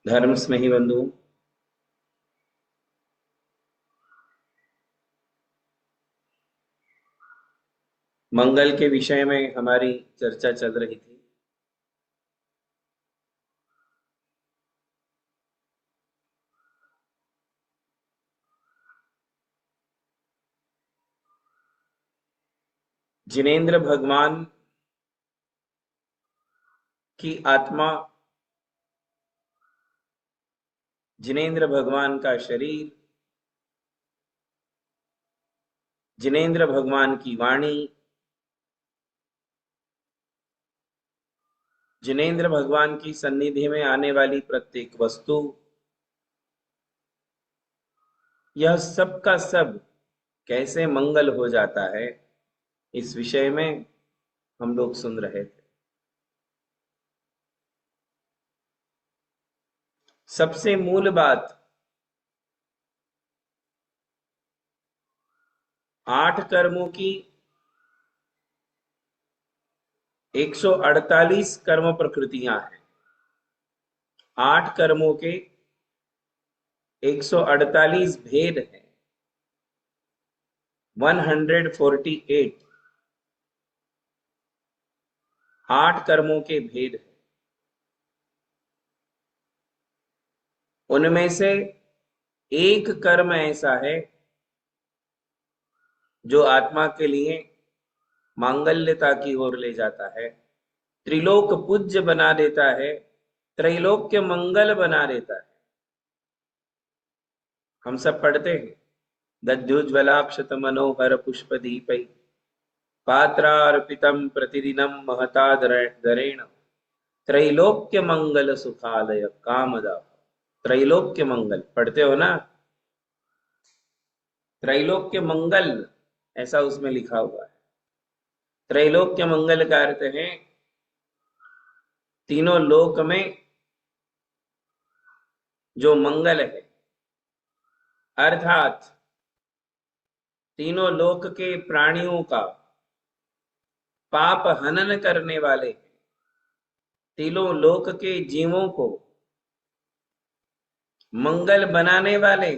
धर्म स्नेही बंधु, मंगल के विषय में हमारी चर्चा चल रही थी। जिनेंद्र भगवान की आत्मा, जिनेंद्र भगवान का शरीर, जिनेंद्र भगवान की वाणी, जिनेंद्र भगवान की सन्निधि में आने वाली प्रत्येक वस्तु, यह सब का सब कैसे मंगल हो जाता है, इस विषय में हम लोग सुन रहे थे। सबसे मूल बात, 8 कर्मों की 148 कर्म प्रकृतियां हैं। 8 कर्मों के 148 भेद हैं। 148 8 कर्मों के भेद हैं। उनमें से एक कर्म ऐसा है जो आत्मा के लिए मांगल्यता की ओर ले जाता है, त्रिलोक पूज्य बना देता है, त्रैलोक्य मंगल बना देता है। हम सब पढ़ते हैं, दध्युज्वलाक्षत मनोहर पुष्प दीपै पात्रार्पितम प्रतिदिनम महता दरेण त्रैलोक्य मंगल सुखालय कामदा। त्रैलोक्य मंगल पढ़ते हो ना? त्रैलोक्य मंगल ऐसा उसमें लिखा हुआ है। त्रैलोक्य मंगल का अर्थ है तीनों लोक में जो मंगल है, अर्थात तीनों लोक के प्राणियों का पाप हनन करने वाले, तीनों लोक के जीवों को मंगल बनाने वाले,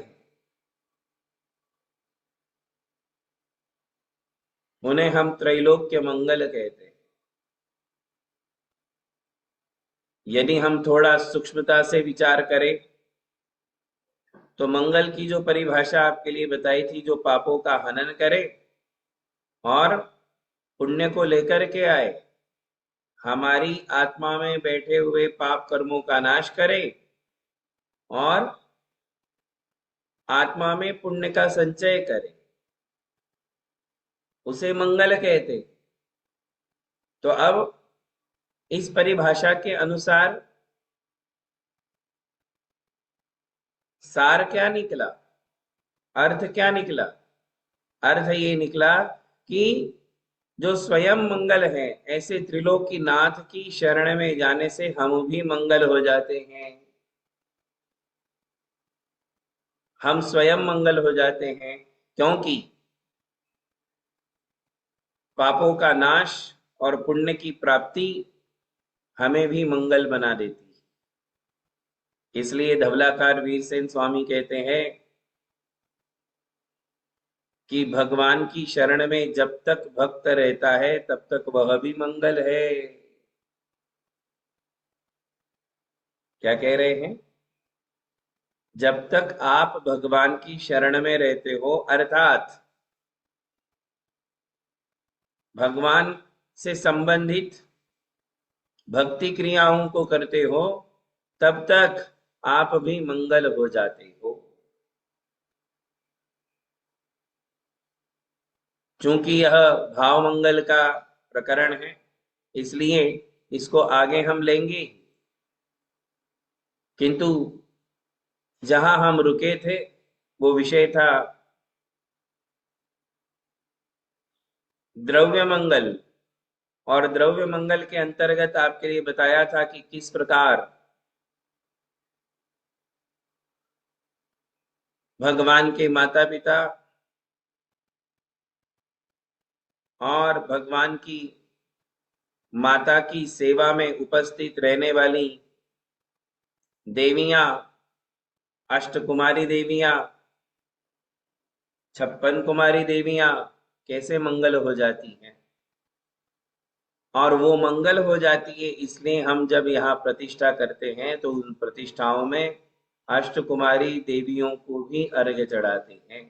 उन्हें हम त्रैलोक्य मंगल कहते हैं। यदि हम थोड़ा सूक्ष्मता से विचार करें तो मंगल की जो परिभाषा आपके लिए बताई थी, जो पापों का हनन करे और पुण्य को लेकर के आए, हमारी आत्मा में बैठे हुए पाप कर्मों का नाश करे और आत्मा में पुण्य का संचय करे, उसे मंगल कहते। तो अब इस परिभाषा के अनुसार सार क्या निकला, अर्थ क्या निकला? अर्थ ये निकला कि जो स्वयं मंगल है, ऐसे त्रिलोकी नाथ की शरण में जाने से हम भी मंगल हो जाते हैं। हम स्वयं मंगल हो जाते हैं, क्योंकि पापों का नाश और पुण्य की प्राप्ति हमें भी मंगल बना देती है। इसलिए धवलाकार वीरसेन स्वामी कहते हैं कि भगवान की शरण में जब तक भक्त रहता है तब तक वह भी मंगल है। क्या कह रहे हैं? जब तक आप भगवान की शरण में रहते हो, अर्थात भगवान से संबंधित भक्ति क्रियाओं को करते हो, तब तक आप भी मंगल हो जाते हो। चूंकि यह भाव मंगल का प्रकरण है, इसलिए इसको आगे हम लेंगे। किंतु जहां हम रुके थे वो विषय था द्रव्य मंगल, और द्रव्य मंगल के अंतर्गत आपके लिए बताया था कि किस प्रकार भगवान के माता पिता और भगवान की माता की सेवा में उपस्थित रहने वाली देवियां, अष्टकुमारी देवियां, 56 कुमारी देवियां कैसे मंगल हो जाती हैं। और वो मंगल हो जाती है इसलिए हम जब यहाँ प्रतिष्ठा करते हैं तो उन प्रतिष्ठाओं में अष्टकुमारी देवियों को भी अर्घ्य चढ़ाते हैं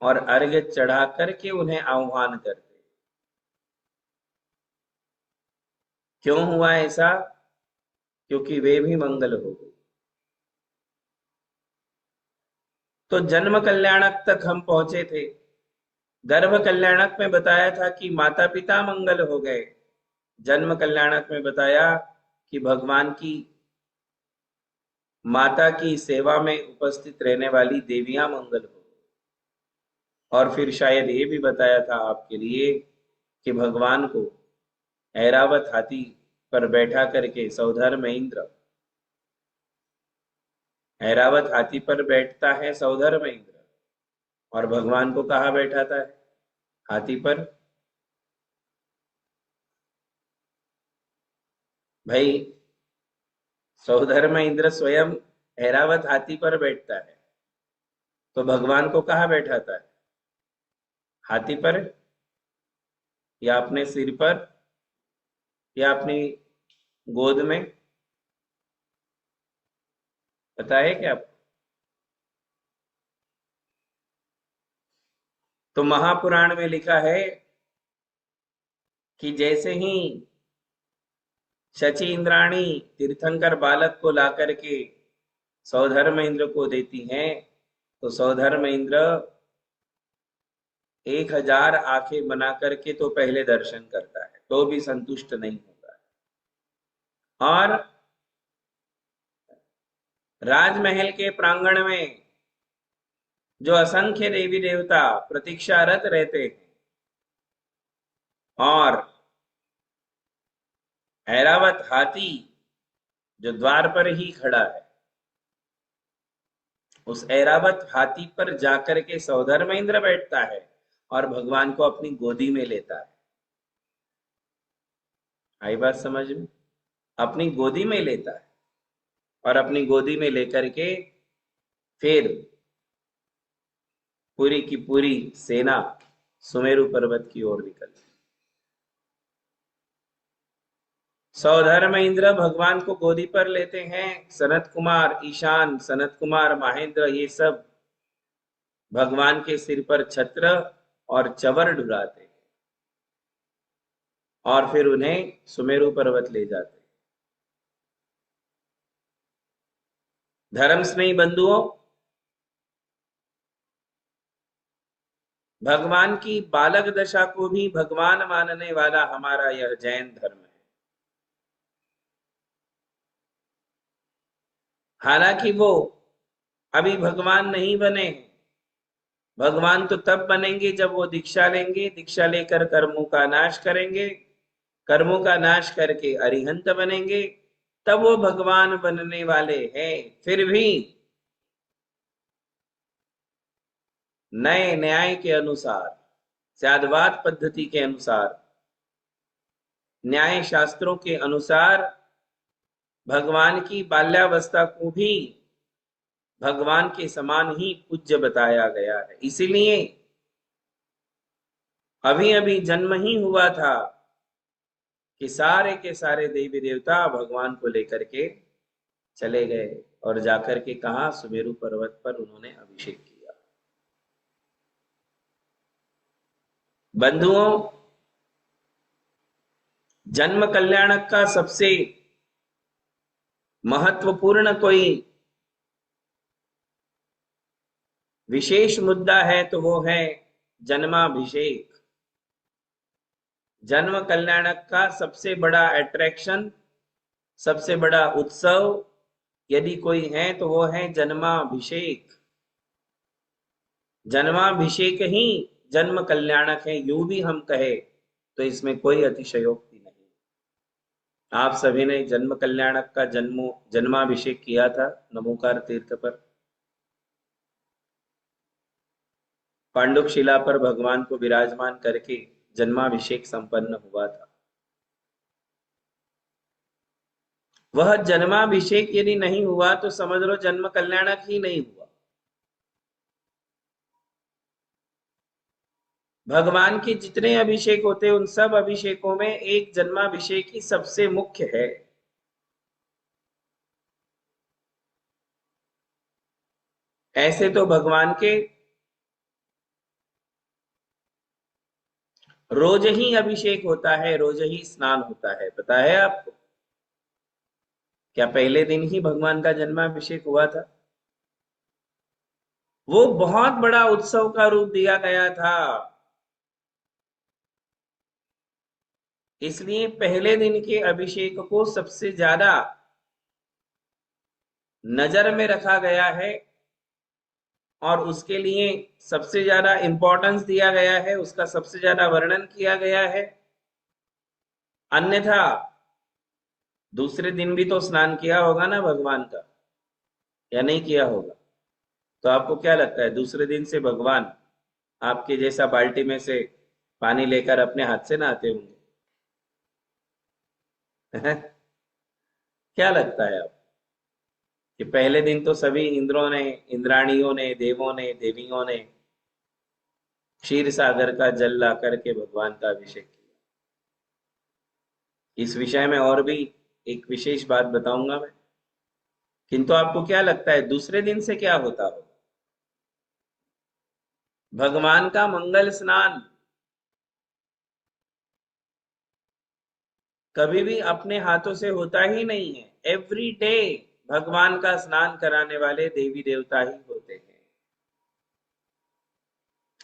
और अर्घ्य चढ़ा करके उन्हें आह्वान करते हैं। क्यों हुआ ऐसा? क्योंकि वे भी मंगल हो गई। तो जन्म कल्याणक तक हम पहुंचे थे। गर्भ कल्याणक में बताया था कि माता पिता मंगल हो गए। जन्म कल्याणक में बताया कि भगवान की माता की सेवा में उपस्थित रहने वाली देवियां मंगल हो गई। और फिर शायद ये भी बताया था आपके लिए कि भगवान को ऐरावत हाथी पर बैठा करके सौधर्म इंद्र, ऐरावत हाथी पर बैठता है सौधर्म इंद्र, और भगवान को कहाँ बैठाता है? हाथी पर। भाई, सौधर्म इंद्र स्वयं ऐरावत हाथी पर बैठता है, तो भगवान को कहाँ बैठाता है? हाथी पर, या अपने सिर पर, या अपनी गोद में? पता है क्या आपको? तो महापुराण में लिखा है कि जैसे ही शची इंद्राणी तीर्थंकर बालक को ला करके सौधर्म इंद्र को देती हैं, तो सौधर्म इंद्र 1000 आंखें बना करके तो पहले दर्शन करता है, तो भी संतुष्ट नहीं होता है। और राजमहल के प्रांगण में जो असंख्य देवी देवता प्रतीक्षारत रहते हैं, और ऐरावत हाथी जो द्वार पर ही खड़ा है, उस ऐरावत हाथी पर जाकर के सौधर्म इंद्र बैठता है और भगवान को अपनी गोदी में लेता है। आई बात समझ में? अपनी गोदी में लेता है और अपनी गोदी में लेकर के फिर पूरी की पूरी सेना सुमेरु पर्वत की ओर निकलती। सौधर्म इंद्र भगवान को गोदी पर लेते हैं। सनत कुमार ईशान, सनत कुमार महेंद्र, ये सब भगवान के सिर पर छत्र और चवर डुलाते हैं और फिर उन्हें सुमेरु पर्वत ले जाते हैं। धर्म स्नेही बंधुओं, भगवान की बालक दशा को भी भगवान मानने वाला हमारा यह जैन धर्म है। हालांकि वो अभी भगवान नहीं बने हैं। भगवान तो तब बनेंगे जब वो दीक्षा लेंगे, दीक्षा लेकर कर्मों का नाश करेंगे, कर्मों का नाश करके अरिहंत बनेंगे, तब वो भगवान बनने वाले हैं। फिर भी नए न्याय के अनुसार, स्यादवाद पद्धति के अनुसार, न्याय शास्त्रों के अनुसार भगवान की बाल्यावस्था को भी भगवान के समान ही पूज्य बताया गया है। इसीलिए अभी अभी जन्म ही हुआ था कि सारे के सारे देवी देवता भगवान को लेकर के चले गए और जाकर के कहा, सुमेरु पर्वत पर उन्होंने अभिषेक किया। बंधुओं, जन्म कल्याणक का सबसे महत्वपूर्ण कोई विशेष मुद्दा है तो वो है जन्माभिषेक। जन्म कल्याणक का सबसे बड़ा अट्रैक्शन, सबसे बड़ा उत्सव यदि कोई है तो वो है जन्माभिषेक। जन्माभिषेक ही जन्म कल्याणक है, यूं भी हम कहे तो इसमें कोई अतिशयोक्ति नहीं। आप सभी ने जन्म कल्याणक का जन्माभिषेक किया था नमोकार तीर्थ पर। पांडुक शिला पर भगवान को विराजमान करके जन्माभिषेक संपन्न हुआ था। वह जन्माभिषेक यदि नहीं हुआ तो समझ लो जन्म कल्याणक ही नहीं हुआ। भगवान के जितने अभिषेक होते हैं उन सब अभिषेकों में एक जन्माभिषेक ही सबसे मुख्य है। ऐसे तो भगवान के रोज ही अभिषेक होता है, रोज ही स्नान होता है, पता है आपको? क्या पहले दिन ही भगवान का जन्माभिषेक हुआ था? वो बहुत बड़ा उत्सव का रूप दिया गया था, इसलिए पहले दिन के अभिषेक को सबसे ज्यादा नजर में रखा गया है और उसके लिए सबसे ज्यादा इंपॉर्टेंस दिया गया है, उसका सबसे ज्यादा वर्णन किया गया है। अन्यथा दूसरे दिन भी तो स्नान किया होगा ना भगवान का, या नहीं किया होगा? तो आपको क्या लगता है दूसरे दिन से भगवान आपके जैसा बाल्टी में से पानी लेकर अपने हाथ से नहाते होंगे? क्या लगता है आप कि पहले दिन तो सभी इंद्रों ने, इंद्राणियों ने, देवों ने, देवियों ने क्षीर सागर का जल ला करके भगवान का अभिषेक किया? इस विषय में और भी एक विशेष बात बताऊंगा मैं, किंतु आपको क्या लगता है दूसरे दिन से क्या होता होगा? भगवान का मंगल स्नान कभी भी अपने हाथों से होता ही नहीं है। एवरी डे भगवान का स्नान कराने वाले देवी देवता ही होते हैं,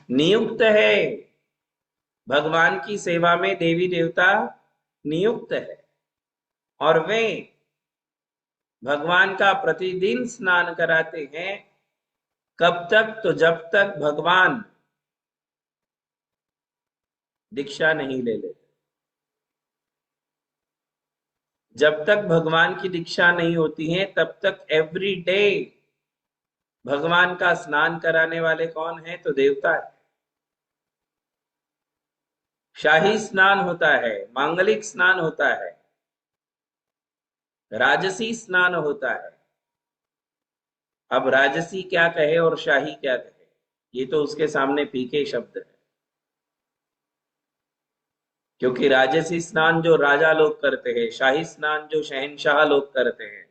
नियुक्त है। भगवान की सेवा में देवी देवता नियुक्त है और वे भगवान का प्रतिदिन स्नान कराते हैं। कब तक? तो जब तक भगवान दीक्षा नहीं ले लेते। जब तक भगवान की दीक्षा नहीं होती है तब तक एवरी डे भगवान का स्नान कराने वाले कौन है? तो देवता है। शाही स्नान होता है, मांगलिक स्नान होता है, राजसी स्नान होता है। अब राजसी क्या कहे और शाही क्या कहे, ये तो उसके सामने फीके शब्द है। क्योंकि राजसी स्नान जो राजा लोग करते हैं, शाही स्नान जो शहंशाह लोग करते हैं।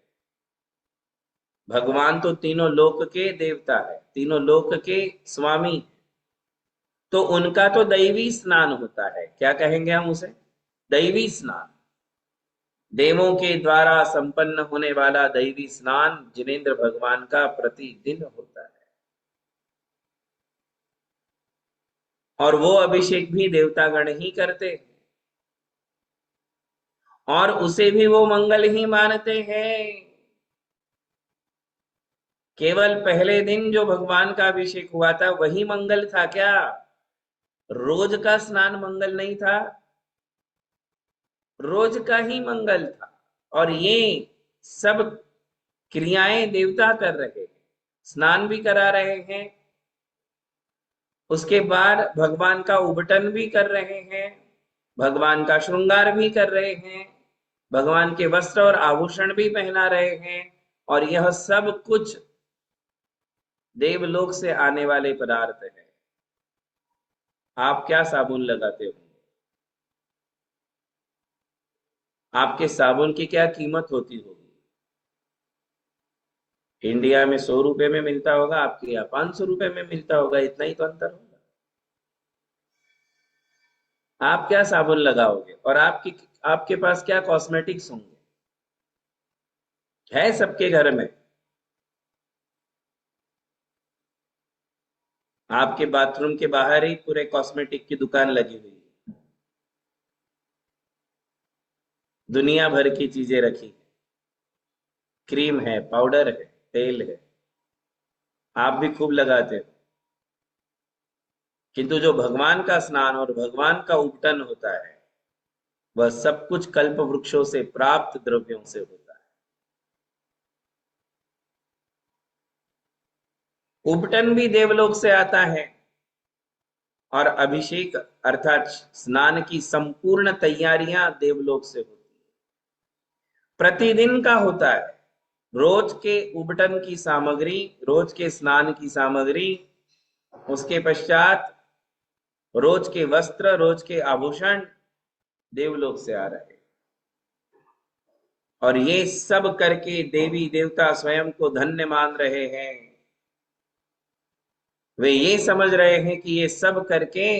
भगवान तो तीनों लोक के देवता है, तीनों लोक के स्वामी, तो उनका तो दैवी स्नान होता है। क्या कहेंगे हम उसे? दैवी स्नान। देवों के द्वारा संपन्न होने वाला दैवी स्नान जिनेंद्र भगवान का प्रतिदिन होता है। और वो अभिषेक भी देवतागण ही करते हैं और उसे भी वो मंगल ही मानते हैं। केवल पहले दिन जो भगवान का अभिषेक हुआ था वही मंगल था क्या? रोज का स्नान मंगल नहीं था, रोज का ही मंगल था। और ये सब क्रियाएं देवता कर रहे हैं, स्नान भी करा रहे हैं, उसके बाद भगवान का उबटन भी कर रहे हैं, भगवान का श्रृंगार भी कर रहे हैं, भगवान के वस्त्र और आभूषण भी पहना रहे हैं। और यह सब कुछ देवलोक से आने वाले पदार्थ है। आप क्या साबुन लगाते हो? आपके साबुन की क्या कीमत होती होगी? इंडिया में 100 रुपए में मिलता होगा, आपके यहाँ 500 रुपए में मिलता होगा, इतना ही तो अंतर होगा। आप क्या साबुन लगाओगे और आपके पास क्या कॉस्मेटिक्स होंगे? है सबके घर में। आपके बाथरूम के बाहर ही पूरे कॉस्मेटिक की दुकान लगी हुई है, दुनिया भर की चीजें रखी है, क्रीम है, पाउडर है, तेल है, आप भी खूब लगाते हो। किंतु जो भगवान का स्नान और भगवान का उपटन होता है वह सब कुछ कल्प वृक्षों से प्राप्त द्रव्यों से होता है। उपटन भी देवलोक से आता है और अभिषेक अर्थात स्नान की संपूर्ण तैयारियां देवलोक से होती है। प्रतिदिन का होता है। रोज के उबटन की सामग्री, रोज के स्नान की सामग्री, उसके पश्चात रोज के वस्त्र, रोज के आभूषण देवलोक से आ रहे हैं। और ये सब करके देवी देवता स्वयं को धन्य मान रहे हैं। वे ये समझ रहे हैं कि ये सब करके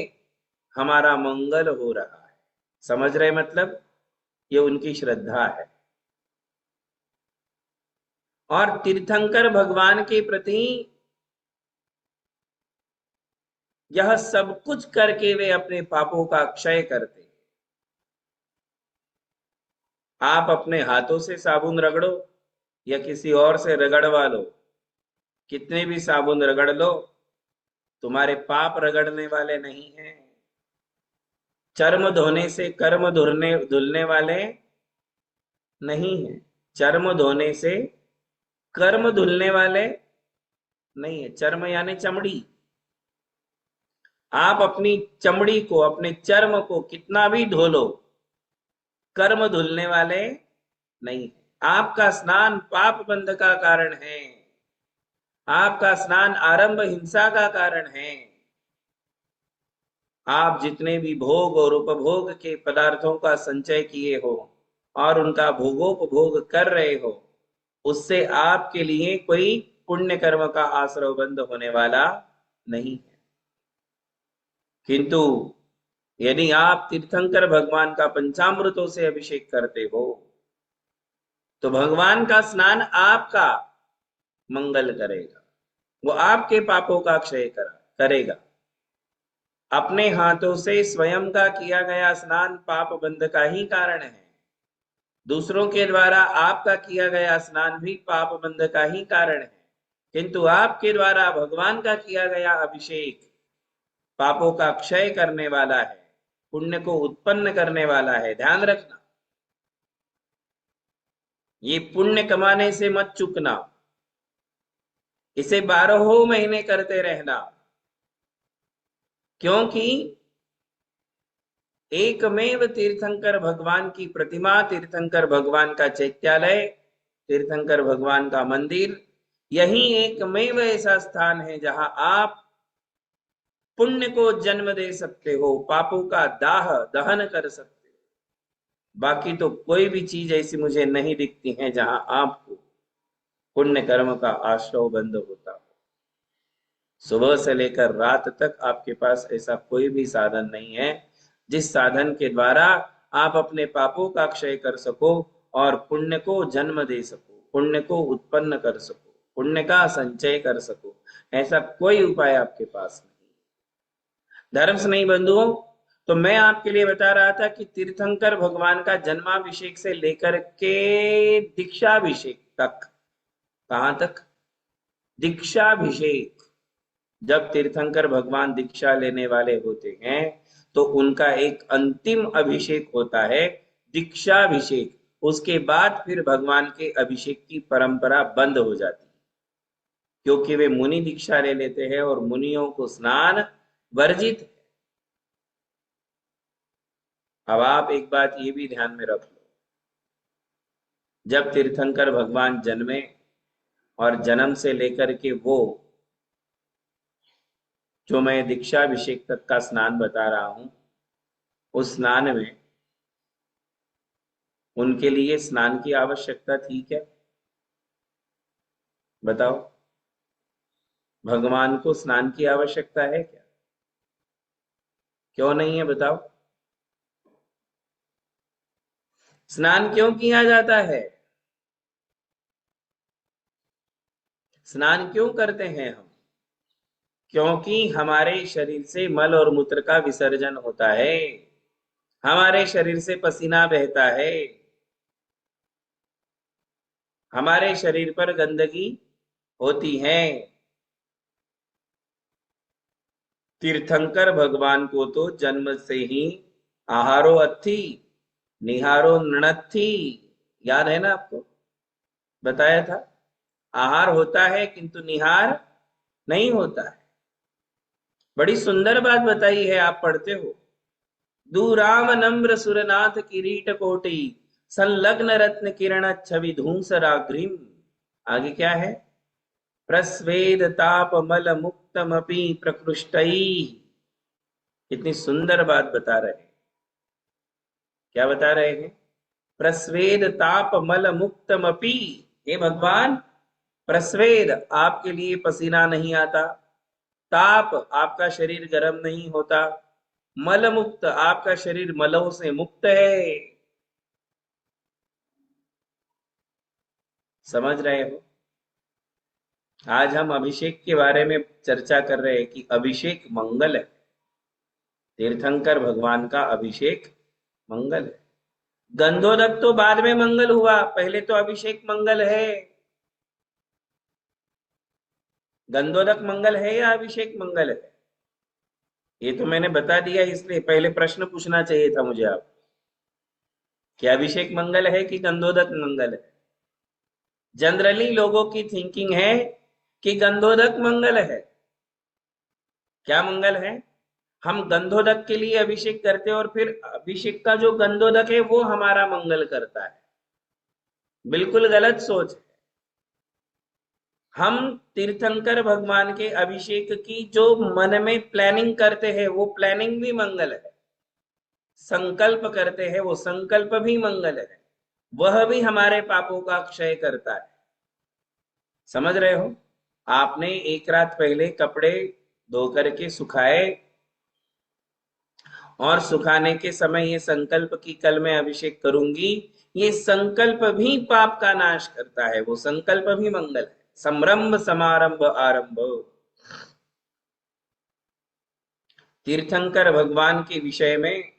हमारा मंगल हो रहा है। समझ रहे मतलब, ये उनकी श्रद्धा है। और तीर्थंकर भगवान के प्रति यह सब कुछ करके वे अपने पापों का क्षय करते हैं। आप अपने हाथों से साबुन रगड़ो या किसी और से रगड़वा लो, कितने भी साबुन रगड़ लो, तुम्हारे पाप रगड़ने वाले नहीं हैं। चर्म धोने से कर्म धुलने वाले नहीं है। चर्म धोने से कर्म धुलने वाले नहीं है। चर्म यानी चमड़ी। आप अपनी चमड़ी को, अपने चर्म को कितना भी धो लो, कर्म धुलने वाले नहीं है। आपका स्नान पाप बंध का कारण है। आपका स्नान आरंभ हिंसा का कारण है। आप जितने भी भोग और उपभोग के पदार्थों का संचय किए हो और उनका भोगोपभोग कर रहे हो, उससे आपके लिए कोई पुण्य कर्म का आश्रय बंद होने वाला नहीं है। किंतु यदि आप तीर्थंकर भगवान का पंचामृतों से अभिषेक करते हो, तो भगवान का स्नान आपका मंगल करेगा, वो आपके पापों का क्षय करेगा। अपने हाथों से स्वयं का किया गया स्नान पाप बंध का ही कारण है। दूसरों के द्वारा आपका किया गया स्नान भी पाप बंध का ही कारण है। किंतु आपके द्वारा भगवान का किया गया अभिषेक पापों का क्षय करने वाला है, पुण्य को उत्पन्न करने वाला है। ध्यान रखना, ये पुण्य कमाने से मत चूकना। इसे 12 महीने करते रहना, क्योंकि एकमेव तीर्थंकर भगवान की प्रतिमा, तीर्थंकर भगवान का चैत्यालय, तीर्थंकर भगवान का मंदिर, यही एकमेव ऐसा स्थान है जहां आप पुण्य को जन्म दे सकते हो, पापों का दाह दहन कर सकते हो। बाकी तो कोई भी चीज ऐसी मुझे नहीं दिखती है जहां आपको पुण्य कर्म का आश्रय बंद होता हो। सुबह से लेकर रात तक आपके पास ऐसा कोई भी साधन नहीं है जिस साधन के द्वारा आप अपने पापों का क्षय कर सको और पुण्य को जन्म दे सको, पुण्य को उत्पन्न कर सको, पुण्य का संचय कर सको। ऐसा कोई उपाय आपके पास नहीं। धर्म से नहीं बंधुओं, तो मैं आपके लिए बता रहा था कि तीर्थंकर भगवान का जन्माभिषेक से लेकर के दीक्षाभिषेक तक, कहां तक? दीक्षाभिषेक। जब तीर्थंकर भगवान दीक्षा लेने वाले होते हैं तो उनका एक अंतिम अभिषेक होता है, दीक्षाभिषेक। उसके बाद फिर भगवान के अभिषेक की परंपरा बंद हो जाती है, क्योंकि वे मुनि दीक्षा ले लेते हैं और मुनियों को स्नान वर्जित है। अब आप एक बात ये भी ध्यान में रख लो, जब तीर्थंकर भगवान जन्मे और जन्म से लेकर के वो जो मैं दीक्षाभिषेक तक का स्नान बता रहा हूं, उस स्नान में उनके लिए स्नान की आवश्यकता थी क्या? बताओ, भगवान को स्नान की आवश्यकता है क्या? क्यों नहीं है बताओ? स्नान क्यों किया जाता है? स्नान क्यों करते हैं हम? क्योंकि हमारे शरीर से मल और मूत्र का विसर्जन होता है, हमारे शरीर से पसीना बहता है, हमारे शरीर पर गंदगी होती है। तीर्थंकर भगवान को तो जन्म से ही आहारो अत्थि निहारो नृणत्थि, याद है ना आपको? बताया था, आहार होता है किंतु निहार नहीं होता है। बड़ी सुंदर बात बताई है, आप पढ़ते हो। दूराम नम्र सुरनाथ किरीट कोटि संलग्न रत्न किरण छवि धूसराग्रिम। आगे क्या है? प्रस्वेद ताप मल मुक्तमपि प्रकृष्टई। कितनी सुंदर बात बता रहे हैं। क्या बता रहे हैं? प्रस्वेद ताप मल मुक्तमपि। हे भगवान, प्रस्वेद आपके लिए पसीना नहीं आता, ताप आपका शरीर गर्म नहीं होता, मल मुक्त आपका शरीर मलों से मुक्त है। समझ रहे हो? आज हम अभिषेक के बारे में चर्चा कर रहे हैं कि अभिषेक मंगल है। तीर्थंकर भगवान का अभिषेक मंगल है। गंधोदक तो बाद में मंगल हुआ, पहले तो अभिषेक मंगल है। गंधोदक मंगल है या अभिषेक मंगल है? ये तो मैंने बता दिया, इसलिए पहले प्रश्न पूछना चाहिए था मुझे आप, कि अभिषेक मंगल है कि गंधोदक मंगल है। जनरली लोगों की थिंकिंग है कि गंधोदक मंगल है। क्या मंगल है? हम गंधोदक के लिए अभिषेक करते हैं और फिर अभिषेक का जो गंधोदक है वो हमारा मंगल करता है। बिल्कुल गलत सोच है। हम तीर्थंकर भगवान के अभिषेक की जो मन में प्लानिंग करते हैं वो प्लानिंग भी मंगल है। संकल्प करते हैं वो संकल्प भी मंगल है। वह भी हमारे पापों का क्षय करता है। समझ रहे हो? आपने एक रात पहले कपड़े धो करके सुखाए और सुखाने के समय ये संकल्प की कल मैं अभिषेक करूंगी, ये संकल्प भी पाप का नाश करता है। वो संकल्प भी मंगल है। संरंभ समारंभ आरंभ। तीर्थंकर भगवान के विषय में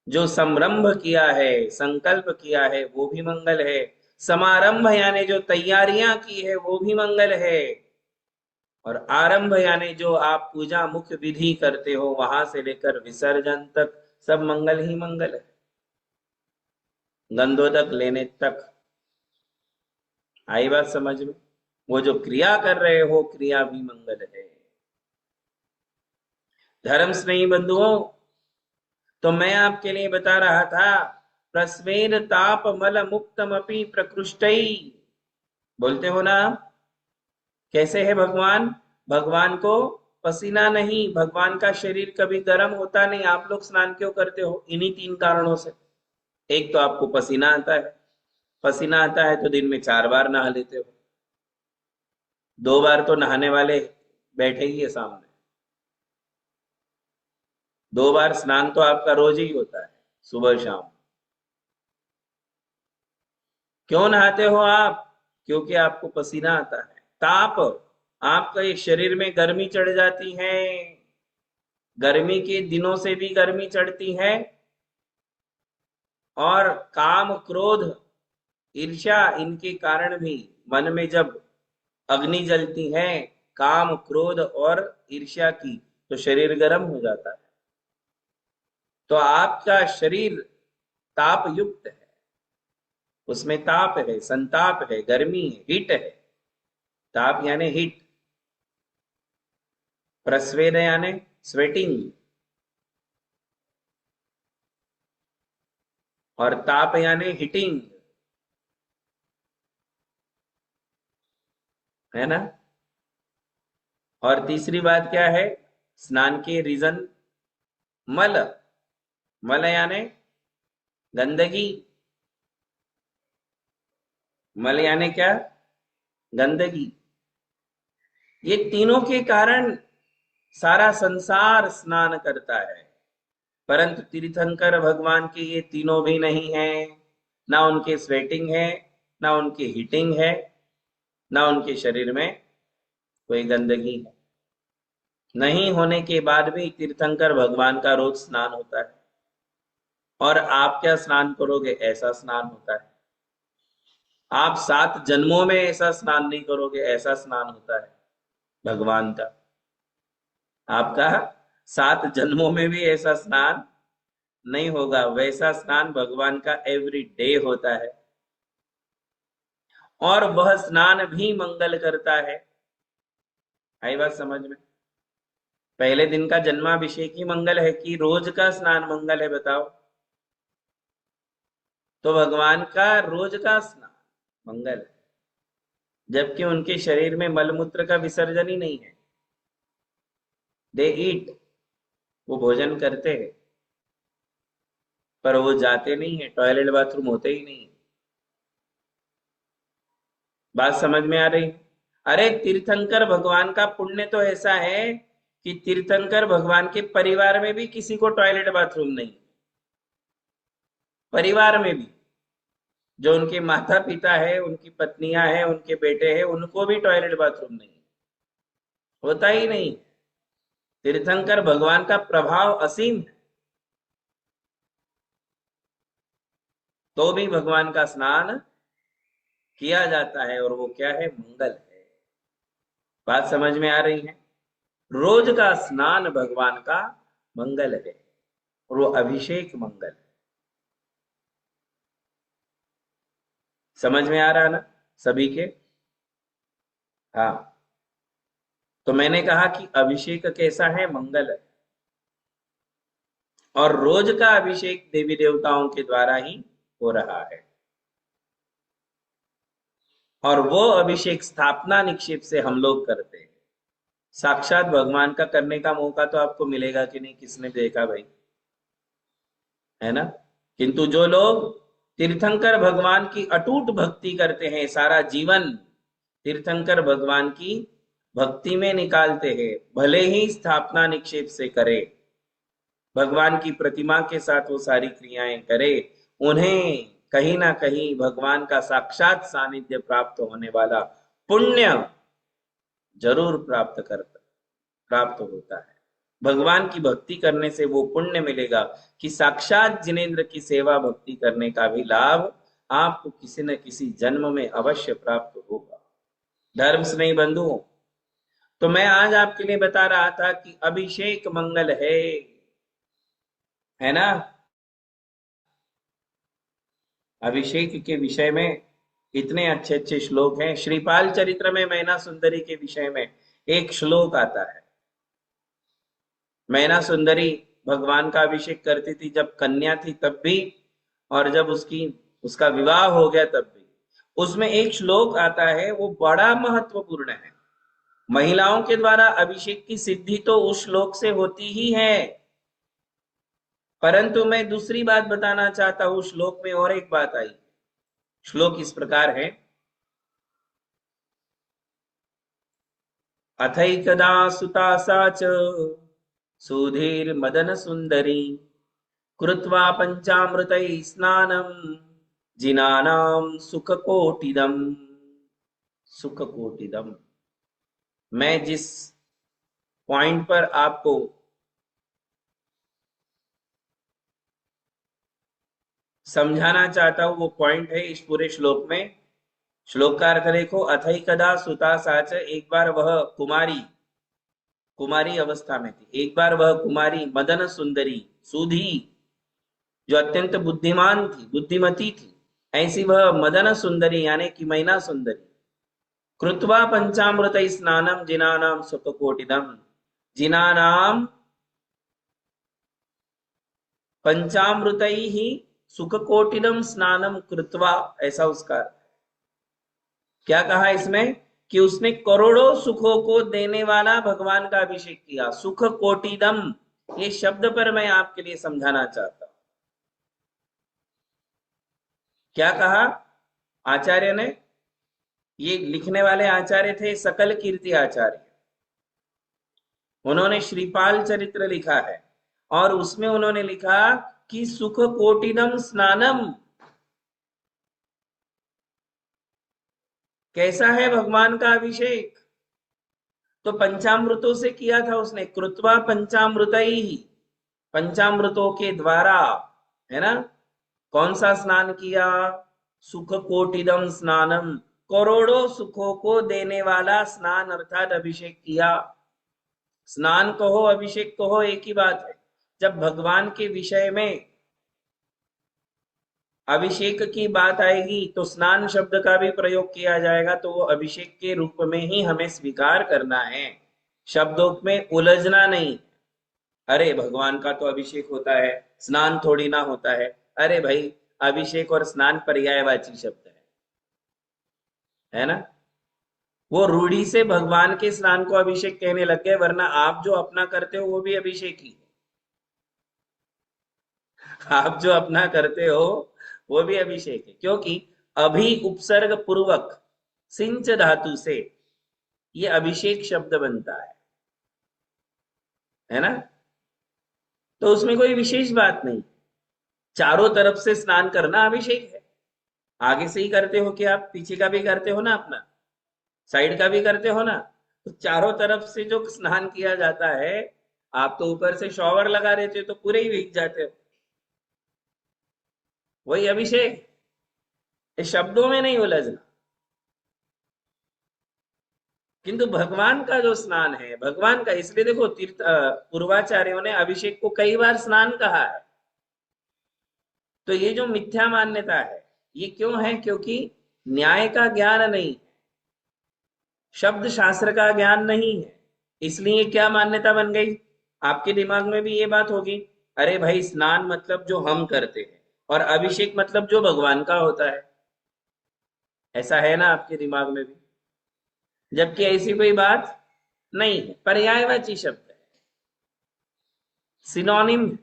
जो संरंभ किया है, संकल्प किया है, वो भी मंगल है। समारंभ यानी जो तैयारियां की है वो भी मंगल है। और आरंभ यानी जो आप पूजा मुख्य विधि करते हो वहां से लेकर विसर्जन तक सब मंगल ही मंगल है। गंधोदक लेने तक। आई बात समझ में? वो जो क्रिया कर रहे हो क्रिया भी मंगल है। धर्म स्नेही बंधुओं, तो मैं आपके लिए बता रहा था, प्रस्वेद ताप मल मुक्तमपि प्रकृष्टई। बोलते हो ना आप? कैसे है भगवान? भगवान को पसीना नहीं, भगवान का शरीर कभी गर्म होता नहीं। आप लोग स्नान क्यों करते हो? इन्हीं तीन कारणों से। एक तो आपको पसीना आता है, पसीना आता है तो दिन में 4 बार नहा लेते हो। 2 बार तो नहाने वाले बैठे ही है सामने। 2 बार स्नान तो आपका रोज ही होता है, सुबह शाम। क्यों नहाते हो आप? क्योंकि आपको पसीना आता है। ताप, आपका ये शरीर में गर्मी चढ़ जाती है। गर्मी के दिनों से भी गर्मी चढ़ती है। और काम क्रोध ईर्ष्या इनके कारण भी मन में जब अग्नि जलती है, काम क्रोध और ईर्ष्या की, तो शरीर गर्म हो जाता है। तो आपका शरीर ताप युक्त है, उसमें ताप है, संताप है, गर्मी है, हीट है। ताप यानी हीट, प्रस्वेद यानी स्वेटिंग, और ताप यानी हीटिंग, है ना? और तीसरी बात क्या है? स्नान के रीजन मल। मल यानी गंदगी। मल यानी क्या? गंदगी। ये तीनों के कारण सारा संसार स्नान करता है। परंतु तीर्थंकर भगवान के ये तीनों भी नहीं है। ना उनके स्वेटिंग है, ना उनकी हीटिंग है, ना उनके शरीर में कोई गंदगी है। नहीं होने के बाद भी तीर्थंकर भगवान का रोज स्नान होता है। और आप क्या स्नान करोगे, ऐसा स्नान होता है। आप 7 जन्मों में ऐसा स्नान नहीं करोगे, ऐसा स्नान होता है भगवान का। आपका 7 जन्मों में भी ऐसा स्नान नहीं होगा। वैसा स्नान भगवान का एवरी डे होता है। और वह स्नान भी मंगल करता है। आई बात समझ में? पहले दिन का जन्माभिषेक ही मंगल है कि रोज का स्नान मंगल है? बताओ। तो भगवान का रोज का स्नान मंगल है, जबकि उनके शरीर में मलमूत्र का विसर्जन ही नहीं है। दे ईट, वो भोजन करते हैं, पर वो जाते नहीं है, टॉयलेट बाथरूम होते ही नहीं। बात समझ में आ रही? अरे तीर्थंकर भगवान का पुण्य तो ऐसा है कि तीर्थंकर भगवान के परिवार में भी किसी को टॉयलेट बाथरूम नहीं। परिवार में भी जो उनके माता पिता है, उनकी पत्नियां हैं, उनके बेटे हैं, उनको भी टॉयलेट बाथरूम नहीं, होता ही नहीं। तीर्थंकर भगवान का प्रभाव असीम है, तो भी भगवान का स्नान किया जाता है, और वो क्या है? मंगल है। बात समझ में आ रही है? रोज का स्नान भगवान का मंगल है, और वो अभिषेक मंगल है। समझ में आ रहा ना सभी के? हाँ, तो मैंने कहा कि अभिषेक कैसा है? मंगल है, और रोज का अभिषेक देवी देवताओं के द्वारा ही हो रहा है। और वो अभिषेक स्थापना निक्षेप से हम लोग करते हैं। साक्षात भगवान का करने का मौका तो आपको मिलेगा कि नहीं, किसने देखा भाई? है ना? किंतु जो लोग तीर्थंकर भगवान की अटूट भक्ति करते हैं, सारा जीवन तीर्थंकर भगवान की भक्ति में निकालते हैं, भले ही स्थापना निक्षेप से करे, भगवान की प्रतिमा के साथ वो सारी क्रियाएं करे, उन्हें कहीं ना कहीं भगवान का साक्षात सानिध्य प्राप्त होने वाला पुण्य जरूर प्राप्त होता है। भगवान की भक्ति करने से वो पुण्य मिलेगा कि साक्षात जिनेंद्र की सेवा भक्ति करने का भी लाभ आपको किसी न किसी जन्म में अवश्य प्राप्त होगा। धर्म से नहीं बंधुओं। तो मैं आज आपके लिए बता रहा था कि अभिषेक मंगल है ना? अभिषेक के विषय में इतने अच्छे अच्छे श्लोक हैं। श्रीपाल चरित्र में मैना सुंदरी के विषय में एक श्लोक आता है। मैना सुंदरी भगवान का अभिषेक करती थी जब कन्या थी तब भी, और जब उसका विवाह हो गया तब भी। उसमें एक श्लोक आता है, वो बड़ा महत्वपूर्ण है। महिलाओं के द्वारा अभिषेक की सिद्धि तो उस श्लोक से होती ही है, परंतु मैं दूसरी बात बताना चाहता हूं। श्लोक में और एक बात आई। श्लोक इस प्रकार है, अथैकदा सुता सा च सुधीर्मदन सुंदरी कृत्वा पंचामृतैः स्नानं जिनानां सुखकोटिदम्। सुखकोटिदम्। मैं जिस पॉइंट पर आपको समझाना चाहता हूं वो पॉइंट है इस पूरे श्लोक में। श्लोक का अर्थ देखो, अथैकदा सुता साच, एक बार वह कुमारी कुमारी अवस्था में थी, एक बार वह कुमारी मदन सुंदरी सुधी, जो अत्यंत बुद्धिमान थी, बुद्धिमती थी, ऐसी वह मदन सुंदरी यानी कि मैना सुंदरी कृत्वा पंचामृत स्नानम जिनानाम सुखकोटिदम, जिनानाम पंचामृत ही सुखकोटिदम स्नानम कृत्वा, ऐसा उसका। क्या कहा इसमें? कि उसने करोड़ों सुखों को देने वाला भगवान का अभिषेक किया। सुख कोटिदम, ये शब्द पर मैं आपके लिए समझाना चाहता हूं। क्या कहा आचार्य ने? ये लिखने वाले आचार्य थे सकल कीर्ति आचार्य। उन्होंने श्रीपाल चरित्र लिखा है, और उसमें उन्होंने लिखा कि सुख कोटिदम स्नानम। कैसा है भगवान का अभिषेक? तो पंचामृतों से किया था उसने, कृत्वा पंचामृत ही, पंचामृतों के द्वारा, है ना? कौन सा स्नान किया? सुख कोटिदम स्नानम, करोड़ों सुखों को देने वाला स्नान अर्थात अभिषेक किया। स्नान कहो अभिषेक कहो एक ही बात है। जब भगवान के विषय में अभिषेक की बात आएगी तो स्नान शब्द का भी प्रयोग किया जाएगा, तो वो अभिषेक के रूप में ही हमें स्वीकार करना है, शब्दों में उलझना नहीं। अरे भगवान का तो अभिषेक होता है, स्नान थोड़ी ना होता है। अरे भाई, अभिषेक और स्नान पर्यायवाची शब्द है ना। वो रूढ़ी से भगवान के स्नान को अभिषेक कहने लग गए, वरना आप जो अपना करते हो वो भी अभिषेक ही है। आप जो अपना करते हो वो भी अभिषेक है, क्योंकि अभि उपसर्ग पूर्वक सिंच धातु से ये अभिषेक शब्द बनता है ना। तो उसमें कोई विशेष बात नहीं, चारों तरफ से स्नान करना अभिषेक है। आगे से ही करते हो कि आप पीछे का भी करते हो ना, अपना साइड का भी करते हो ना, तो चारों तरफ से जो स्नान किया जाता है, आप तो ऊपर से शॉवर लगा देते हो तो पूरे ही भीग जाते हो, वही अभिषेक। इस शब्दों में नहीं उलझना। किंतु भगवान का जो स्नान है, भगवान का, इसलिए देखो तीर्थ पूर्वाचार्यों ने अभिषेक को कई बार स्नान कहा है। तो ये जो मिथ्या मान्यता है ये क्यों है? क्योंकि न्याय का ज्ञान नहीं, शब्द शास्त्र का ज्ञान नहीं है, इसलिए क्या मान्यता बन गई आपके दिमाग में भी ये बात होगी, अरे भाई स्नान मतलब जो हम करते हैं और अभिषेक मतलब जो भगवान का होता है। ऐसा है ना आपके दिमाग में भी, जबकि ऐसी कोई बात नहीं है, पर्यायवाची शब्द है, सिनोनिम।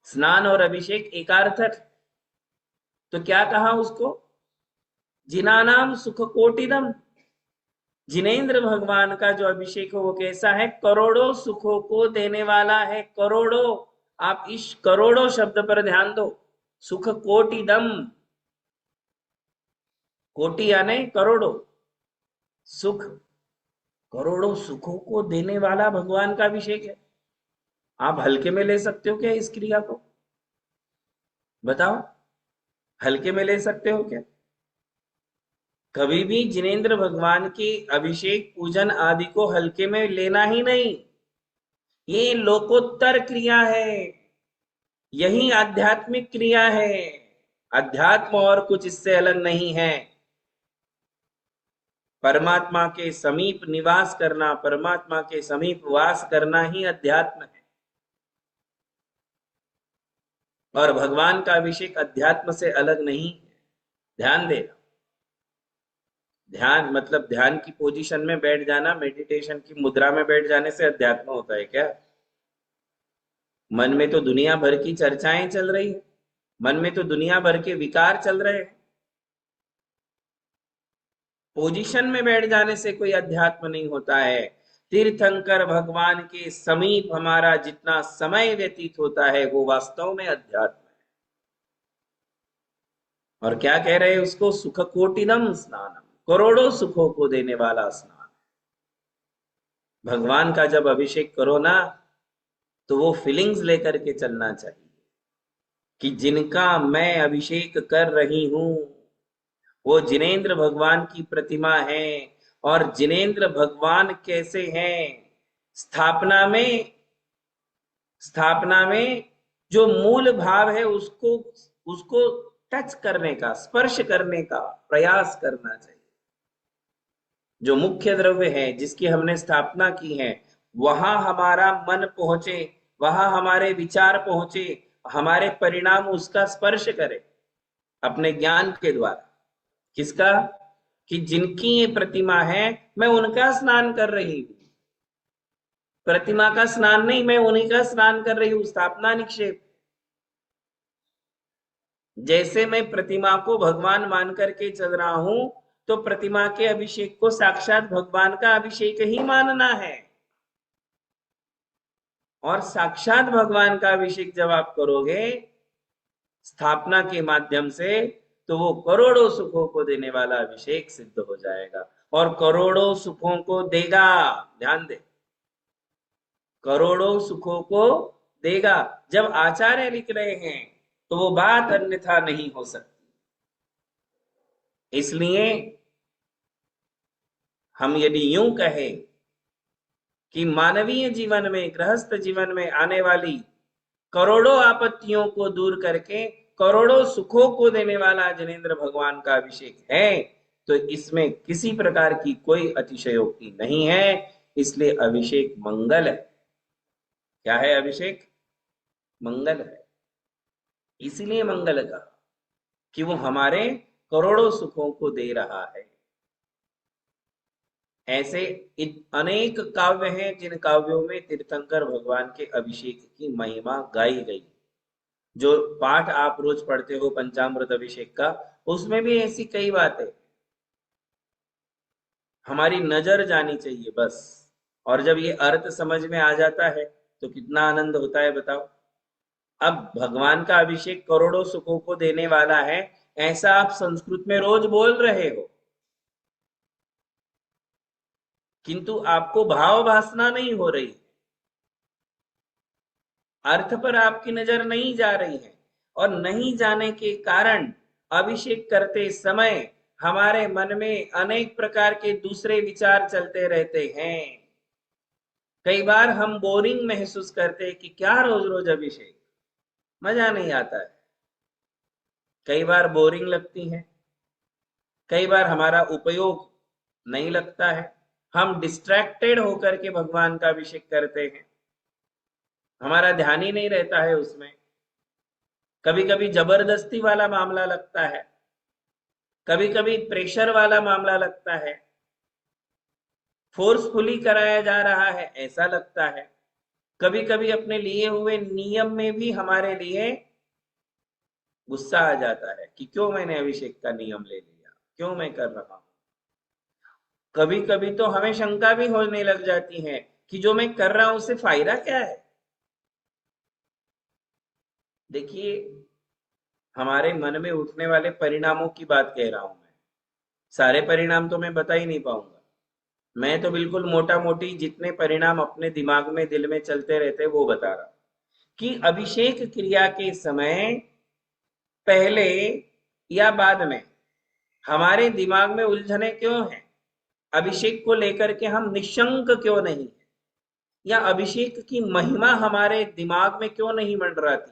स्नान और अभिषेक एकार्थक। तो क्या कहा उसको? जिनानाम सुख कोटिदम। जिनेन्द्र भगवान का जो अभिषेक हो वो कैसा है? करोड़ों सुखों को देने वाला है, करोड़ों। आप इस करोड़ों शब्द पर ध्यान दो। सुख कोटिदम, कोटि यानी करोड़ों, सुख, करोड़ों सुखों को देने वाला भगवान का अभिषेक है। आप हल्के में ले सकते हो क्या इस क्रिया को? बताओ, हल्के में ले सकते हो क्या? कभी भी जिनेन्द्र भगवान के अभिषेक पूजन आदि को हल्के में लेना ही नहीं। ये लोकोत्तर क्रिया है, यही आध्यात्मिक क्रिया है। अध्यात्म और कुछ इससे अलग नहीं है। परमात्मा के समीप निवास करना, परमात्मा के समीप वास करना ही अध्यात्म है। और भगवान का अभिषेक अध्यात्म से अलग नहीं है। ध्यान देना, ध्यान मतलब ध्यान की पोजीशन में बैठ जाना, मेडिटेशन की मुद्रा में बैठ जाने से अध्यात्म होता है क्या? मन में तो दुनिया भर की चर्चाएं चल रही है, मन में तो दुनिया भर के विकार चल रहे हैं। पोजीशन में बैठ जाने से कोई अध्यात्म नहीं होता है। तीर्थंकर भगवान के समीप हमारा जितना समय व्यतीत होता है वो वास्तव में अध्यात्म है। और क्या कह रहे हैं उसको? सुख कोटिनम स्नानम, करोड़ों सुखों को देने वाला स्नान। भगवान का जब अभिषेक करो ना, तो वो फीलिंग्स लेकर के चलना चाहिए कि जिनका मैं अभिषेक कर रही हूं वो जिनेन्द्र भगवान की प्रतिमा है। और जिनेन्द्र भगवान कैसे हैं? स्थापना में, स्थापना में जो मूल भाव है उसको उसको टच करने का, स्पर्श करने का प्रयास करना चाहिए। जो मुख्य द्रव्य है जिसकी हमने स्थापना की है, वहां हमारा मन पहुंचे, वहां हमारे विचार पहुंचे, हमारे परिणाम उसका स्पर्श करे अपने ज्ञान के द्वारा। किसका? कि जिनकी ये प्रतिमा है मैं उनका स्नान कर रही हूं। प्रतिमा का स्नान नहीं, मैं उन्हीं का स्नान कर रही हूं, स्थापना निक्षेप। जैसे मैं प्रतिमा को भगवान मान करके चल रहा हूं, तो प्रतिमा के अभिषेक को साक्षात भगवान का अभिषेक ही मानना है। और साक्षात भगवान का अभिषेक जब आप करोगे स्थापना के माध्यम से, तो वो करोड़ों सुखों को देने वाला अभिषेक सिद्ध हो जाएगा और करोड़ों सुखों को देगा। ध्यान दे, करोड़ों सुखों को देगा। जब आचार्य लिख रहे हैं तो वो बात अन्यथा नहीं हो सकती। इसलिए हम यदि यूं कहें कि मानवीय जीवन में, गृहस्थ जीवन में आने वाली करोड़ों आपत्तियों को दूर करके करोड़ों सुखों को देने वाला जिनेन्द्र भगवान का अभिषेक है, तो इसमें किसी प्रकार की कोई अतिशयोक्ति नहीं है। इसलिए अभिषेक मंगल है। क्या है अभिषेक? मंगल है। इसीलिए मंगल का, कि वो हमारे करोड़ों सुखों को दे रहा है। ऐसे अनेक काव्य हैं जिन काव्यों में तीर्थंकर भगवान के अभिषेक की महिमा गाई गई। जो पाठ आप रोज पढ़ते हो पंचामृत अभिषेक का, उसमें भी ऐसी कई बातें। हमारी नजर जानी चाहिए बस। और जब ये अर्थ समझ में आ जाता है तो कितना आनंद होता है बताओ। अब भगवान का अभिषेक करोड़ों सुखों को देने वाला है, ऐसा आप संस्कृत में रोज बोल रहे हो, किंतु आपको भाव भासना नहीं हो रही, अर्थ पर आपकी नजर नहीं जा रही है। और नहीं जाने के कारण अभिषेक करते समय हमारे मन में अनेक प्रकार के दूसरे विचार चलते रहते हैं। कई बार हम बोरिंग महसूस करते हैं कि क्या रोज रोज अभिषेक, मजा नहीं आता है। कई बार बोरिंग लगती है, कई बार हमारा उपयोग नहीं लगता है, हम डिस्ट्रैक्टेड होकर के भगवान का अभिषेक करते हैं, हमारा ध्यान ही नहीं रहता है उसमें। कभी कभी जबरदस्ती वाला मामला लगता है, कभी कभी प्रेशर वाला मामला लगता है, फोर्सफुली कराया जा रहा है ऐसा लगता है। कभी कभी अपने लिए हुए नियम में भी हमारे लिए गुस्सा आ जाता है कि क्यों मैंने अभिषेक का नियम ले लिया, क्यों मैं कर रहा हूं। कभी कभी तो हमें शंका भी होने लग जाती है कि जो मैं कर रहा हूं उससे फायदा क्या है। देखिए, हमारे मन में उठने वाले परिणामों की बात कह रहा हूं मैं। सारे परिणाम तो मैं बता ही नहीं पाऊंगा। मैं तो बिल्कुल मोटा मोटी जितने परिणाम अपने दिमाग में दिल में चलते रहते वो बता रहा हूं। कि अभिषेक क्रिया के समय पहले या बाद में हमारे दिमाग में उलझने क्यों हैं? अभिषेक को लेकर के हम निशंक क्यों नहीं है? या अभिषेक की महिमा हमारे दिमाग में क्यों नहीं मंडराती?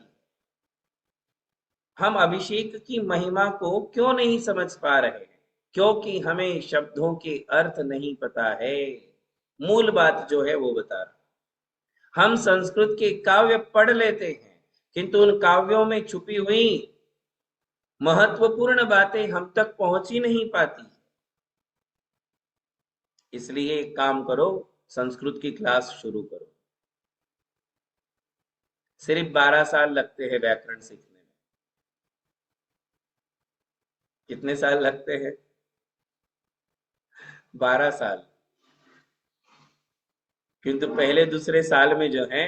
हम अभिषेक की महिमा को क्यों नहीं समझ पा रहे हैं? क्योंकि हमें शब्दों के अर्थ नहीं पता है। मूल बात जो है वो बता रहा। हम संस्कृत के काव्य पढ़ लेते हैं, किंतु उन काव्यों में छुपी हुई महत्वपूर्ण बातें हम तक पहुंच ही नहीं पाती। इसलिए एक काम करो, संस्कृत की क्लास शुरू करो। सिर्फ 12 साल लगते हैं व्याकरण सीखने में। कितने साल लगते हैं? 12 साल। किंतु पहले दूसरे साल में जो है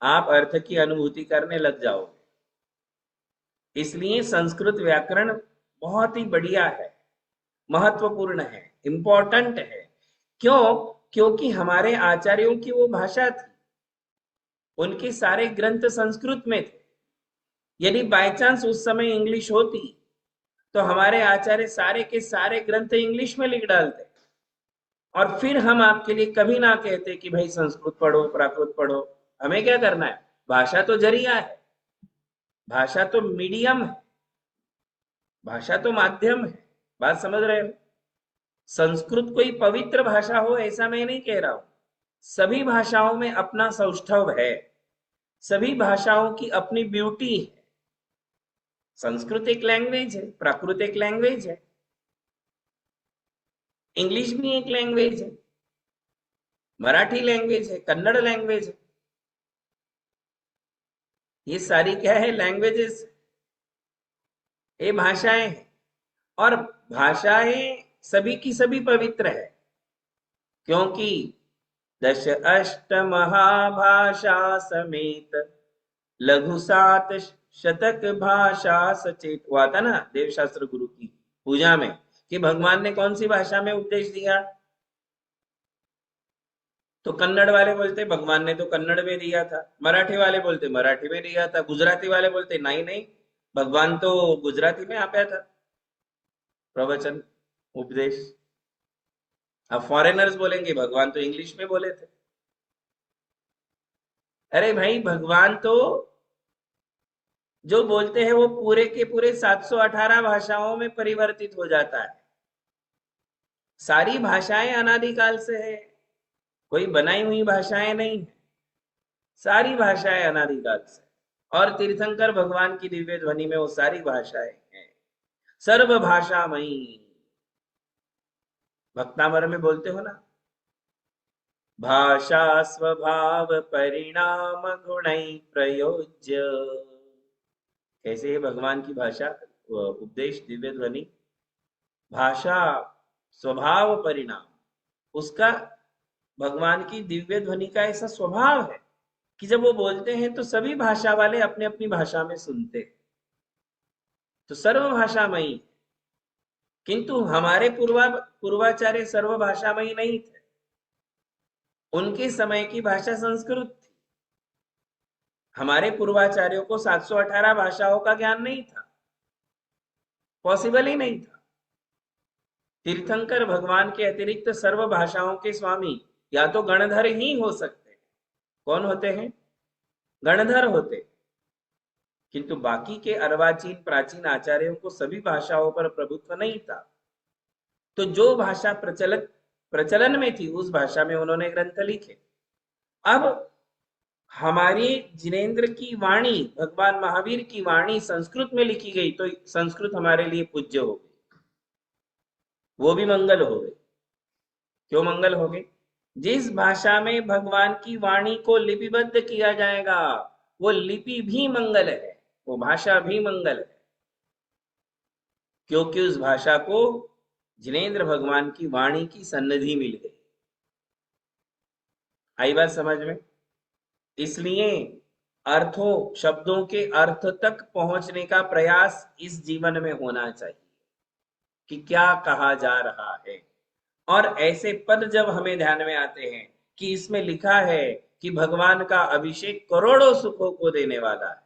आप अर्थ की अनुभूति करने लग जाओगे। इसलिए संस्कृत व्याकरण बहुत ही बढ़िया है, महत्वपूर्ण है, इंपॉर्टेंट है। क्यों? क्योंकि हमारे आचार्यों की वो भाषा थी, उनके सारे ग्रंथ संस्कृत में थे। यदि बाय चांस उस समय इंग्लिश होती तो हमारे आचार्य सारे के सारे ग्रंथ इंग्लिश में लिख डालते, और फिर हम आपके लिए कभी ना कहते कि भाई संस्कृत पढ़ो, प्राकृत पढ़ो। हमें क्या करना है? भाषा तो जरिया है, भाषा तो मीडियम है, भाषा तो माध्यम है। बात समझ रहे हो? संस्कृत कोई पवित्र भाषा हो ऐसा मैं नहीं कह रहा हूं। सभी भाषाओं में अपना सौष्ठव है, सभी भाषाओं की अपनी ब्यूटी है। संस्कृत एक लैंग्वेज है, प्राकृत एक लैंग्वेज है, इंग्लिश भी एक लैंग्वेज है, मराठी लैंग्वेज है, कन्नड़ लैंग्वेज है। ये सारी क्या है? लैंग्वेजेस। ये भाषाएं हैं। और भाषाएं सभी की सभी पवित्र है, क्योंकि दश अष्ट महाभाषा समेत लघु सात शतक भाषा सचेत। हुआ था ना देवशास्त्र गुरु की पूजा में कि भगवान ने कौन सी भाषा में उपदेश दिया? तो कन्नड़ वाले बोलते भगवान ने तो कन्नड़ में दिया था, मराठी वाले बोलते मराठी में दिया था, गुजराती वाले बोलते नहीं नहीं, भगवान तो गुजराती में आया था प्रवचन, उपदेश। अब फॉरेनर्स बोलेंगे भगवान तो इंग्लिश में बोले थे। अरे भाई, भगवान तो जो बोलते हैं वो पूरे के पूरे 718 भाषाओं में परिवर्तित हो जाता है। सारी भाषाएं अनादिकाल से है, कोई बनाई हुई भाषाएं नहीं है, सारी भाषाएं अनादिकाल से। और तीर्थंकर भगवान की दिव्य ध्वनि में वो सारी भाषाएं हैं, सर्व भाषामयी। भक्तामर में बोलते हो ना, भाषा स्वभाव परिणाम गुणै प्रयोज्य। कैसे है भगवान की भाषा, उपदेश दिव्य ध्वनि, भाषा स्वभाव परिणाम, उसका भगवान की दिव्य ध्वनि का ऐसा स्वभाव है कि जब वो बोलते हैं तो सभी भाषा वाले अपने अपनी भाषा में सुनते हैं। तो सर्व भाषामयी। किंतु हमारे पूर्वाचार्य सर्व भाषामयी नहीं थे, उनके समय की भाषा संस्कृत थी। हमारे पूर्वाचार्यों को 718 भाषाओं का ज्ञान नहीं था, पॉसिबल ही नहीं था। तीर्थंकर भगवान के अतिरिक्त सर्व भाषाओं के स्वामी या तो गणधर ही हो सकते हैं। कौन होते हैं? गणधर होते। किंतु बाकी के अर्वाचीन प्राचीन आचार्यों को सभी भाषाओं पर प्रभुत्व नहीं था, तो जो भाषा प्रचलन में थी उस भाषा में उन्होंने ग्रंथ लिखे। अब हमारी जिनेन्द्र की वाणी, भगवान महावीर की वाणी संस्कृत में लिखी गई, तो संस्कृत हमारे लिए पूज्य हो गई, वो भी मंगल हो गई। क्यों मंगल हो गई? जिस भाषा में भगवान की वाणी को लिपिबद्ध किया जाएगा वो लिपि भी मंगल है, वो भाषा भी मंगल है, क्योंकि उस भाषा को जिनेन्द्र भगवान की वाणी की सन्निधि मिल गई। आई बात समझ में? इसलिए अर्थों, शब्दों के अर्थ तक पहुंचने का प्रयास इस जीवन में होना चाहिए कि क्या कहा जा रहा है। और ऐसे पद जब हमें ध्यान में आते हैं कि इसमें लिखा है कि भगवान का अभिषेक करोड़ों सुखों को देने वाला है,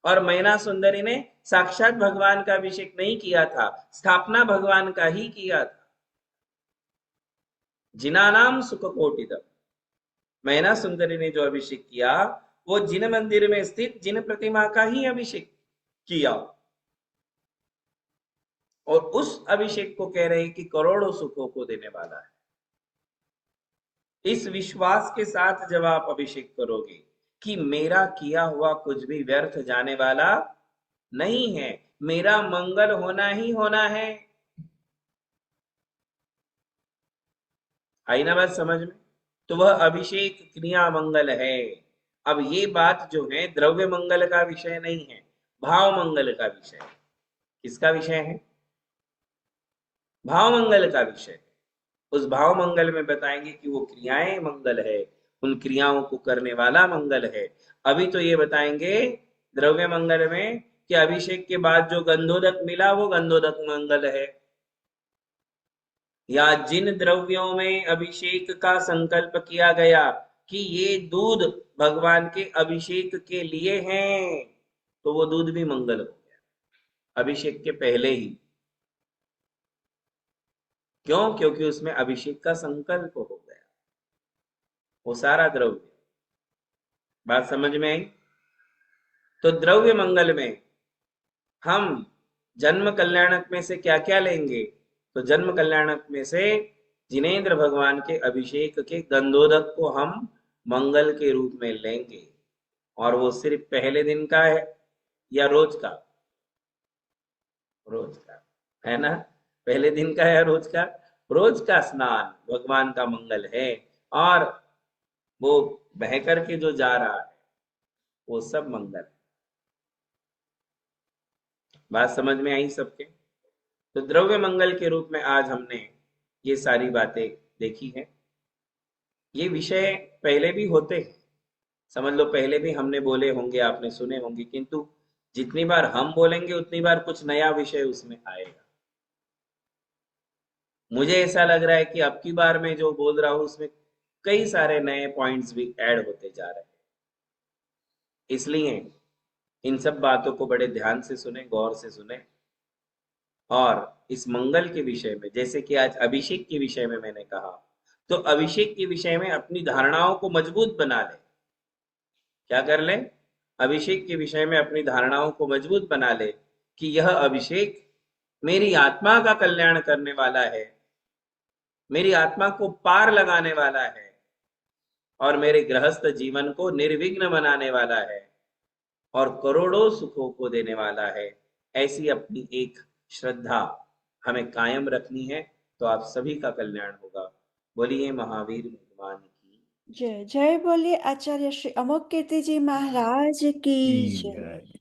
और मैना सुंदरी ने साक्षात भगवान का अभिषेक नहीं किया था, स्थापना भगवान का ही किया था। जिनानाम सुख कोटिदम, मैना सुंदरी ने जो अभिषेक किया वो जिन मंदिर में स्थित जिन प्रतिमा का ही अभिषेक किया, और उस अभिषेक को कह रहे हैं कि करोड़ों सुखों को देने वाला है। इस विश्वास के साथ जब आप अभिषेक करोगे कि मेरा किया हुआ कुछ भी व्यर्थ जाने वाला नहीं है, मेरा मंगल होना ही होना है। आई ना बात समझ में? तो वह अभिषेक क्रिया मंगल है। अब ये बात जो है द्रव्य मंगल का विषय नहीं है, भाव मंगल का विषय है। किसका विषय है? भाव मंगल का विषय। उस भाव मंगल में बताएंगे कि वो क्रियाएं मंगल है, उन क्रियाओं को करने वाला मंगल है। अभी तो ये बताएंगे द्रव्य मंगल में कि अभिषेक के बाद जो गंधोदक मिला वो गंधोदक मंगल है, या जिन द्रव्यों में अभिषेक का संकल्प किया गया कि ये दूध भगवान के अभिषेक के लिए हैं, तो वो दूध भी मंगल हो गया अभिषेक के पहले ही। क्यों? क्योंकि उसमें अभिषेक का संकल्प हो गया वो सारा द्रव्य। बात समझ में आई? तो द्रव्य मंगल में हम जन्म कल्याणक में से क्या क्या लेंगे? तो जन्म कल्याणक में से जिनेन्द्र भगवान के अभिषेक के गंधोदक को हम मंगल के रूप में लेंगे। और वो सिर्फ पहले दिन का है या रोज का? रोज का है ना? पहले दिन का है रोज का? रोज का स्नान भगवान का मंगल है, और वो बह करके जो जा रहा है वो सब मंगल है। बात समझ में आई सबके? तो द्रव्य मंगल के रूप में आज हमने ये सारी बातें देखी हैं। ये विषय पहले भी होते हैं, समझ लो पहले भी हमने बोले होंगे, आपने सुने होंगे, किंतु जितनी बार हम बोलेंगे उतनी बार कुछ नया विषय उसमें आएगा। मुझे ऐसा लग रहा है कि अब की बार मैं जो बोल रहा हूं उसमें कई सारे नए पॉइंट्स भी ऐड होते जा रहे हैं। इसलिए इन सब बातों को बड़े ध्यान से सुने, गौर से सुने, और इस मंगल के विषय में, जैसे कि आज अभिषेक के विषय में मैंने कहा, तो अभिषेक के विषय में अपनी धारणाओं को मजबूत बना ले। क्या कर ले? अभिषेक के विषय में अपनी धारणाओं को मजबूत बना ले कि यह अभिषेक मेरी आत्मा का कल्याण करने वाला है, मेरी आत्मा को पार लगाने वाला है, और मेरे गृहस्थ जीवन को निर्विघ्न बनाने वाला है, और करोड़ों सुखों को देने वाला है। ऐसी अपनी एक श्रद्धा हमें कायम रखनी है, तो आप सभी का कल्याण होगा। बोलिए महावीर भगवान की। जय जय बोलिए आचार्य श्री अमोघ कीर्ति जी महाराज की की जय। जय।